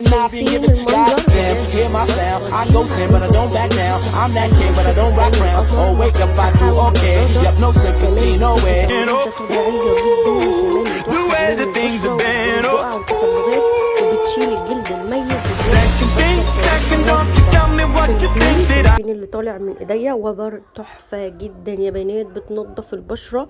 شايفين المنظر وبتشيل الجلد الميت شايفين اللي طالع من ايديا وبر تحفة جدا يا بنات. بتنظف البشرة،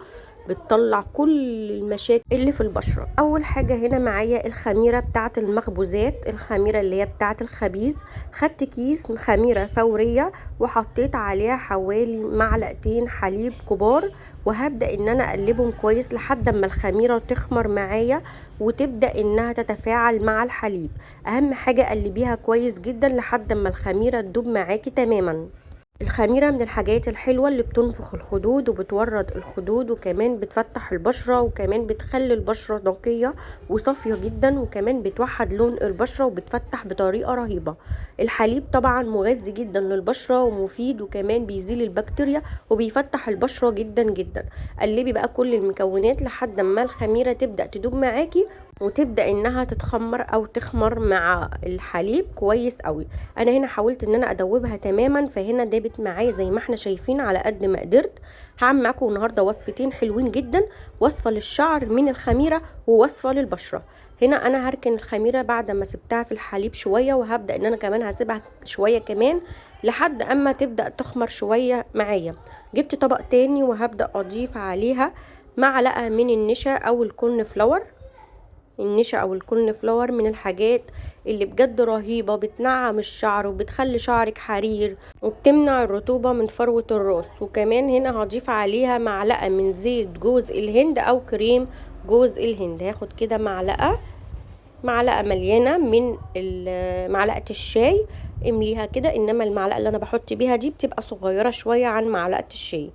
بتطلع كل المشاكل اللي في البشرة. اول حاجة هنا معايا الخميرة بتاعة المخبوزات، الخميرة اللي هي بتاعة الخبيز. خدت كيس خميرة فورية وحطيت عليها حوالي معلقتين حليب كبار، وهبدأ ان انا اقلبهم كويس لحد ما الخميرة تخمر معايا وتبدأ انها تتفاعل مع الحليب. اهم حاجة قلبيها كويس جدا لحد ما الخميرة تدوب معاكي تماما. الخميرة من الحاجات الحلوة اللي بتنفخ الخدود وبتورد الخدود، وكمان بتفتح البشرة، وكمان بتخلي البشرة نقية وصافية جدا، وكمان بتوحد لون البشرة وبتفتح بطريقة رهيبة. الحليب طبعا مغذي جدا للبشرة ومفيد، وكمان بيزيل البكتيريا وبيفتح البشرة جدا جدا. قلبي بقى كل المكونات لحد ما الخميرة تبدأ تدوب معاكي وتبدأ انها تتخمر او تخمر مع الحليب كويس قوي. انا هنا حاولت ان انا ادوبها تماما، فهنا دابت معايا زي ما احنا شايفين على قد ما قدرت. هعمل معاكم النهارده وصفتين حلوين جدا، وصفه للشعر من الخميره ووصفه للبشره. هنا انا هركن الخميره بعد ما سبتها في الحليب شويه، وهبدا ان انا كمان هسيبها شويه كمان لحد اما تبدا تخمر شويه معايا. جبت طبق تاني وهبدا اضيف عليها معلقه من النشا او الكورن فلاور. النشا او الكورن فلاور من الحاجات اللي بجد رهيبة، بتنعم الشعر وبتخلي شعرك حرير وبتمنع الرطوبة من فروة الراس. وكمان هنا هضيف عليها معلقة من زيت جوز الهند او كريم جوز الهند. هاخد كده معلقة مليانة من معلقة الشاي، امليها كده، انما المعلقة اللي انا بحط بيها دي بتبقى صغيرة شوية عن معلقة الشاي،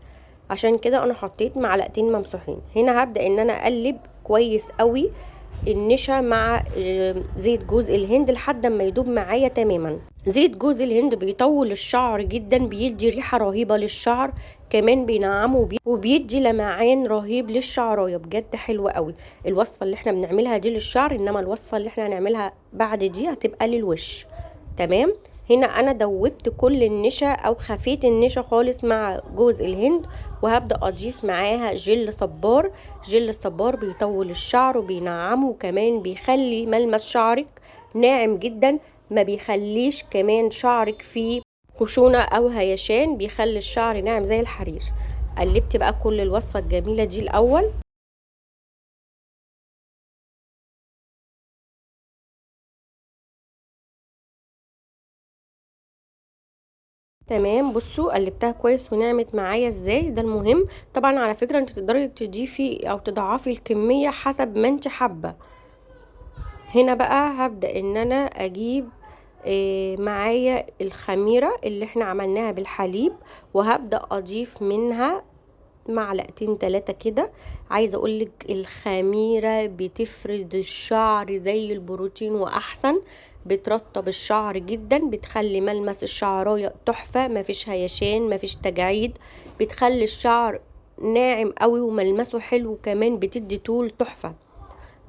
عشان كده انا حطيت معلقتين ممسوحين. هنا هبدأ ان انا اقلب كويس قوي النشا مع زيت جوز الهند لحد ما يدوب معايا تماما. زيت جوز الهند بيطول الشعر جدا، بيدي ريحة رهيبة للشعر، كمان بينعمه وبيدي لمعان رهيب للشعرايه. بجد حلوة قوي الوصفة اللي احنا بنعملها دي للشعر، انما الوصفة اللي احنا هنعملها بعد دي هتبقى للوش. تمام. هنا انا دوبت كل النشا او خفيت النشا خالص مع جوز الهند، وهبدأ اضيف معاها جل صبار. جل الصبار بيطول الشعر وبينعمه، وكمان بيخلي ملمس شعرك ناعم جدا، ما بيخليش كمان شعرك فيه خشونة او هيشان، بيخلي الشعر ناعم زي الحرير. قلبت بقى كل الوصفة الجميلة دي الاول. تمام، بصوا قلبتها كويس ونعمت معايا ازاي، ده المهم. طبعا على فكرة انت تقدري تضيفي او تضاعفي الكمية حسب ما انت حابة. هنا بقى هبدأ ان انا اجيب معايا الخميرة اللي احنا عملناها بالحليب، وهبدأ اضيف منها معلقتين 3 كده. عايزه اقولك الخميره بتفرد الشعر زي البروتين واحسن، بترطب الشعر جدا، بتخلي ملمس الشعرايه تحفه، مفيش هيشان مفيش تجاعيد، بتخلي الشعر ناعم قوي وملمسه حلو، كمان بتدي طول تحفه.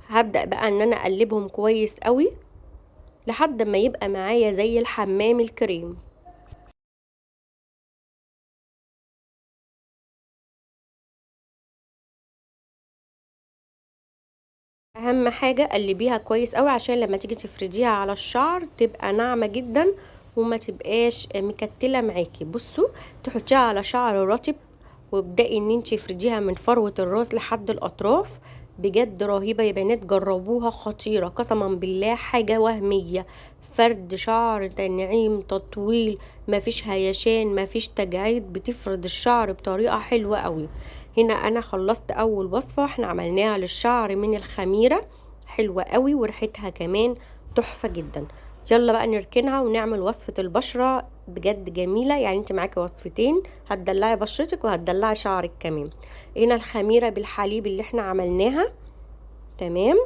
هبدا بقى ان انا اقلبهم كويس قوي لحد ما يبقى معايا زي الحمام الكريم. اهم حاجة قلبيها كويس قوي عشان لما تيجي تفرديها على الشعر تبقى ناعمة جدا وما تبقاش مكتلة معاكي. بصوا، تحطيها على شعر رطب وابدأي ان انت تفرديها من فروة الراس لحد الاطراف. بجد رهيبة يا بنات، جربوها، خطيرة قسما بالله، حاجة وهمية. فرد شعر، تنعيم، تطويل، مفيش هيشان مفيش تجاعيد، بتفرد الشعر بطريقة حلوة قوي. هنا انا خلصت اول وصفة احنا عملناها للشعر من الخميرة، حلوة قوي وريحتها كمان تحفة جدا. يلا بقى نركنها ونعمل وصفة البشرة، بجد جميلة. يعني انت معاكي وصفتين، هتدلعي بشرتك وهتدلعي شعرك كمان. هنا الخميرة بالحليب اللي احنا عملناها. تمام.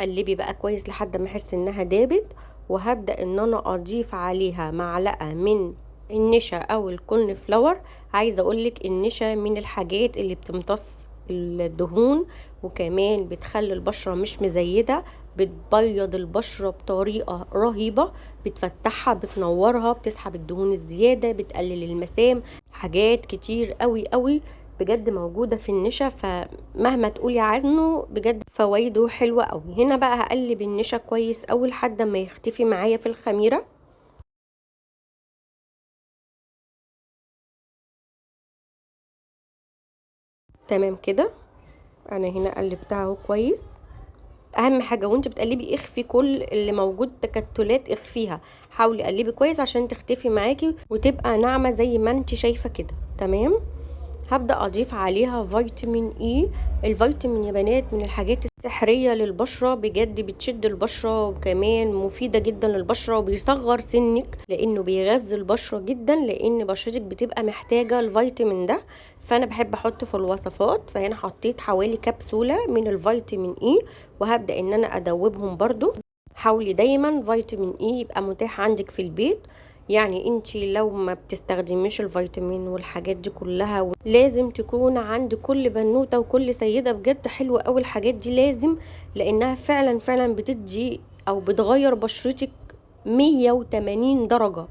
قلبي بقى كويس لحد ما احس انها دابت، وهبدأ ان انا اضيف عليها معلقة من النشا او الكورن فلاور. عايزه اقولك النشا من الحاجات اللي بتمتص الدهون، وكمان بتخلي البشرة مش مزيدة، بتبيض البشرة بطريقة رهيبة، بتفتحها، بتنورها، بتسحب الدهون الزيادة، بتقلل المسام. حاجات كتير قوي قوي بجد موجودة في النشا، فمهما تقولي عنه بجد فوائده حلوة قوي. هنا بقى هقلب النشا كويس قوي لحد ما يختفي معايا في الخميرة. تمام كده، انا هنا قلبتها اهو كويس. اهم حاجه وانت بتقلبي اخفي كل اللي موجود تكتلات، اخفيها، حاولي قلبي كويس عشان تختفي معاكي وتبقى ناعمه زي ما انت شايفه كده. تمام. هبدأ أضيف عليها فيتامين إي. الفيتامين يا بنات من الحاجات السحرية للبشرة، بجد بتشد البشرة، وكمان مفيدة جدا للبشرة، وبيصغر سنك لأنه بيغذي البشرة جدا، لأن بشرتك بتبقى محتاجة الفيتامين ده. فأنا بحب أحطه في الوصفات، فهنا حطيت حوالي كبسولة من الفيتامين إي، وهبدأ إن أنا أدوبهم برضو. حاولي دايما فيتامين إي يبقى متاح عندك في البيت. يعني انتي لو ما بتستخدميش الفيتامين والحاجات دي كلها، لازم تكون عند كل بنوتة وكل سيدة. بجد حلوة قوي الحاجات دي، لازم، لانها فعلا فعلا بتدي او بتغير بشرتك 180 درجة.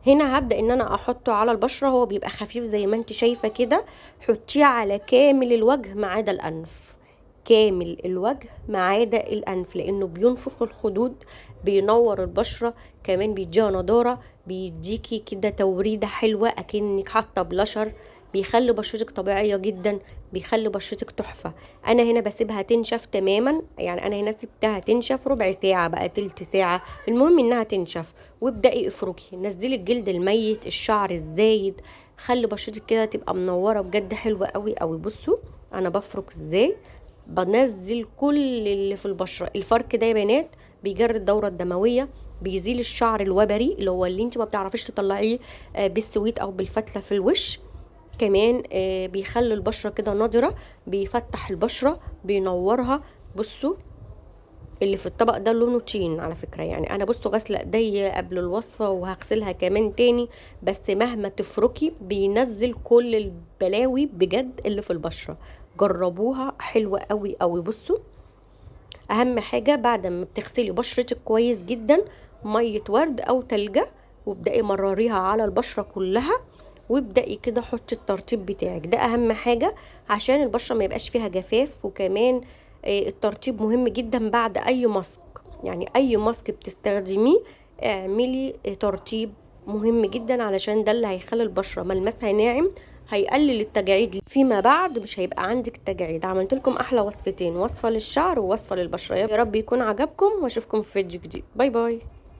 هنا هبدأ ان انا احطه على البشرة، هو بيبقى خفيف زي ما انت شايفة كده. حطيه على كامل الوجه ما عدا الانف، كامل الوجه ما عدا الانف، لانه بينفخ الخدود، بينور البشرة، كمان بيديها نضارة، بيديكي كده توريدة حلوة اكنك حاطة بلاشر، بيخلي بشرتك طبيعية جدا، بيخلي بشرتك تحفة. انا هنا بسيبها تنشف تماما، يعني انا هنا سبتها تنشف ربع ساعة بقى تلت ساعة، المهم انها تنشف. وابدأي افركي، نزلي الجلد الميت، الشعر الزايد، خلي بشرتك كده تبقى منورة بجد حلوة قوي قوي. بصوا انا بفرك ازاي، بنزل كل اللي في البشرة. الفرك ده يا بنات بيجري الدورة الدموية، بيزيل الشعر الوبري اللي هو اللي انت ما بتعرفيش تطلعيه بالسويت او بالفتلة في الوش. كمان بيخلي البشرة كده نضرة، بيفتح البشرة، بينورها. بصوا اللي في الطبق ده لونه طين على فكرة، يعني انا بصوا غسله ايديا قبل الوصفة وهغسلها كمان تاني، بس مهما تفركي بينزل كل البلاوي بجد اللي في البشرة. جربوها حلوة قوي قوي. بصوا اهم حاجة بعد ما بتغسلي بشرتك كويس جدا، مية ورد او تلجة، وابدأي مرريها على البشرة كلها، وابدأي كده حطي الترطيب بتاعك، ده اهم حاجة عشان البشرة ما يبقاش فيها جفاف. وكمان الترطيب مهم جدا بعد اي ماسك، يعني اي ماسك بتستخدميه اعملي ترطيب مهم جدا، علشان ده اللي هيخلي البشرة ملمسها ناعم، هيقلل التجاعيد فيما بعد، مش هيبقى عندك تجاعيد. عملت لكم احلى وصفتين، وصفة للشعر ووصفة للبشرة. يا رب يكون عجبكم، واشوفكم في فيديو جديد. باي باي.